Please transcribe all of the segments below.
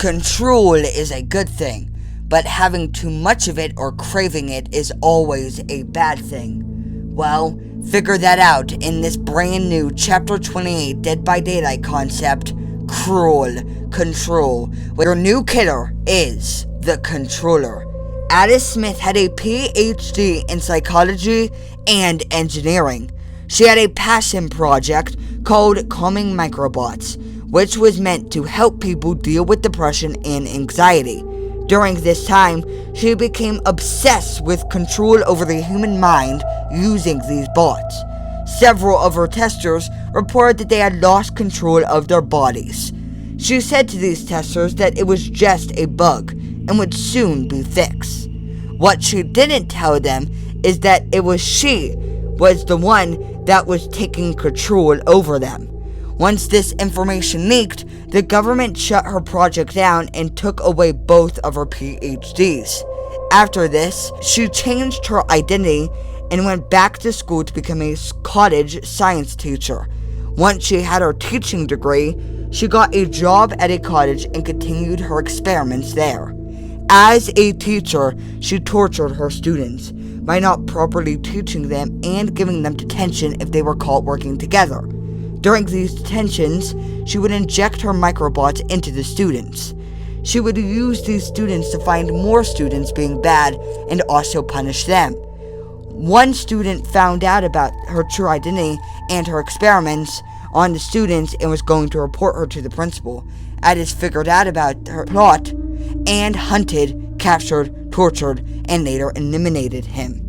Control is a good thing, but having too much of it or craving it is always a bad thing. Well, figure that out in this brand new Chapter 28 Dead by Daylight concept, Cruel Control, where your new killer is the Controller. Alice Smith had a PhD in psychology and engineering. She had a passion project called Calming Microbots, which was meant to help people deal with depression and anxiety. During this time, she became obsessed with control over the human mind using these bots. Several of her testers reported that they had lost control of their bodies. She said to these testers that it was just a bug and would soon be fixed. What she didn't tell them is that she was the one that was taking control over them. Once this information leaked, the government shut her project down and took away both of her PhDs. After this, she changed her identity and went back to school to become a cottage science teacher. Once she had her teaching degree, she got a job at a cottage and continued her experiments there. As a teacher, she tortured her students by not properly teaching them and giving them detention if they were caught working together. During these detentions, she would inject her microbots into the students. She would use these students to find more students being bad and also punish them. One student found out about her true identity and her experiments on the students and was going to report her to the principal. Alice figured out about her plot and hunted, captured, tortured, and later eliminated him.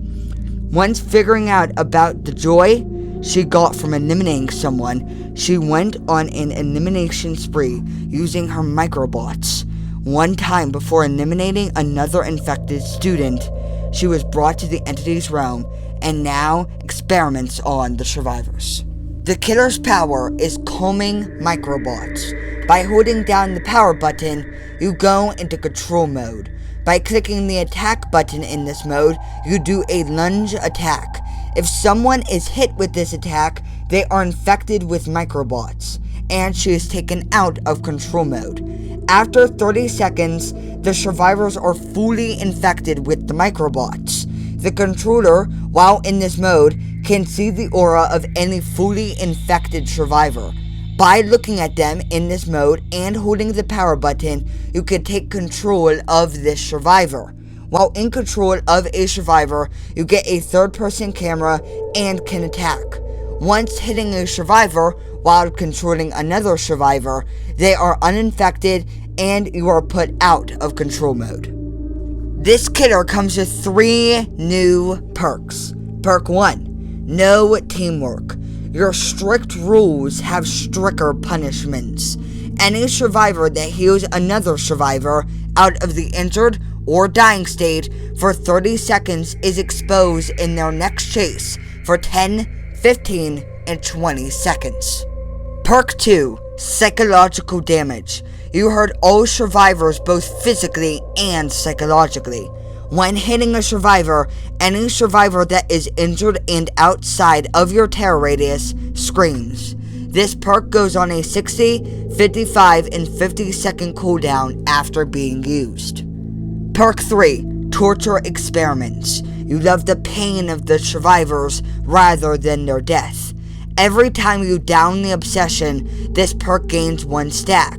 Once figuring out about the joy she got from eliminating someone, she went on an elimination spree using her microbots. One time before eliminating another infected student, she was brought to the entity's realm and now experiments on the survivors. The killer's power is calming microbots. By holding down the power button, you go into control mode. By clicking the attack button in this mode, you do a lunge attack. If someone is hit with this attack, they are infected with microbots, and she is taken out of control mode. After 30 seconds, the survivors are fully infected with the microbots. The controller, while in this mode, can see the aura of any fully infected survivor. By looking at them in this mode and holding the power button, you can take control of this survivor. While in control of a survivor, you get a third-person camera and can attack. Once hitting a survivor while controlling another survivor, they are uninfected and you are put out of control mode. This killer comes with 3 new perks. Perk 1, no teamwork. Your strict rules have stricter punishments. Any survivor that heals another survivor out of the injured or dying state for 30 seconds is exposed in their next chase for 10, 15, and 20 seconds. Perk 2, psychological damage. You hurt all survivors both physically and psychologically. When hitting a survivor, any survivor that is injured and outside of your terror radius screams. This perk goes on a 60, 55, and 50 second cooldown after being used. Perk 3, torture experiments. You love the pain of the survivors rather than their death. Every time you down the obsession, this perk gains 1 stack.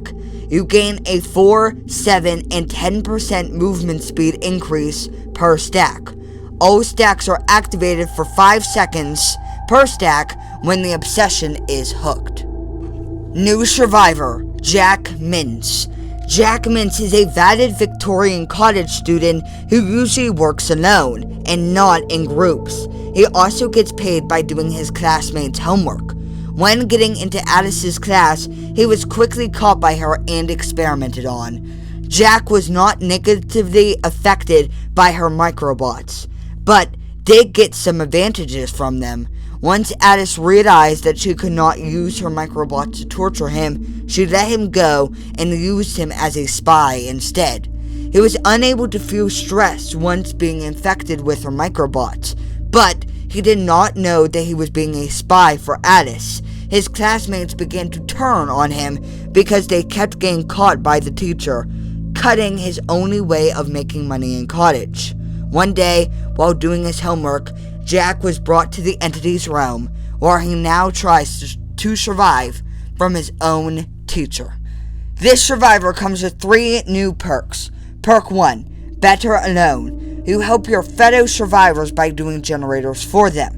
You gain a 4, 7, and 10% movement speed increase per stack. All stacks are activated for 5 seconds per stack when the obsession is hooked. New survivor, Jack Mintz. Jack Mintz is a valid Victorian college student who usually works alone and not in groups. He also gets paid by doing his classmates' homework. When getting into Alice's class, he was quickly caught by her and experimented on. Jack was not negatively affected by her microbots, but did get some advantages from them. Once Alice realized that she could not use her microbots to torture him, she let him go and used him as a spy instead. He was unable to feel stress once being infected with her microbots, but he did not know that he was being a spy for Alice. His classmates began to turn on him because they kept getting caught by the teacher. cutting his only way of making money in cottage. One day, while doing his homework, Jack was brought to the entity's realm, where he now tries to survive from his own teacher. This survivor comes with 3 new perks. Perk 1, Better Alone. You help your fellow survivors by doing generators for them.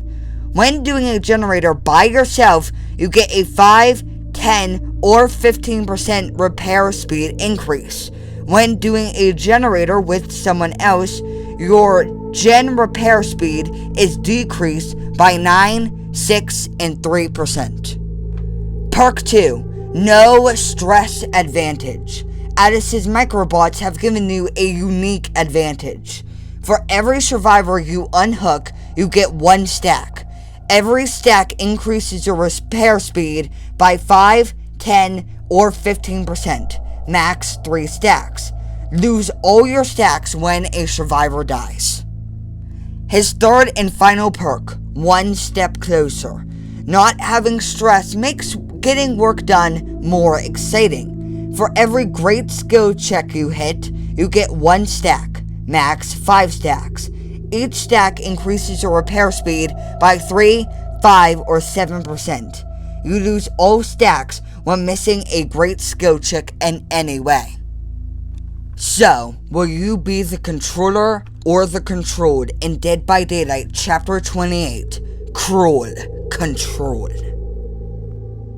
When doing a generator by yourself, you get a 5, 10, or 15% repair speed increase. When doing a generator with someone else, your gen repair speed is decreased by 9, 6, and 3%. Perk 2, No Stress Advantage. Addis's Microbots have given you a unique advantage. For every survivor you unhook, you get 1 stack. Every stack increases your repair speed by 5, 10, or 15%, max 3 stacks. Lose all your stacks when a survivor dies. His third and final perk, One Step Closer. Not having stress makes getting work done more exciting. For every great skill check you hit, you get 1 stack, max 5 stacks. Each stack increases your repair speed by 3, 5, or 7%. You lose all stacks when missing a great skill check in any way. So, will you be the controller or the controlled in Dead by Daylight Chapter 28, Cruel Control?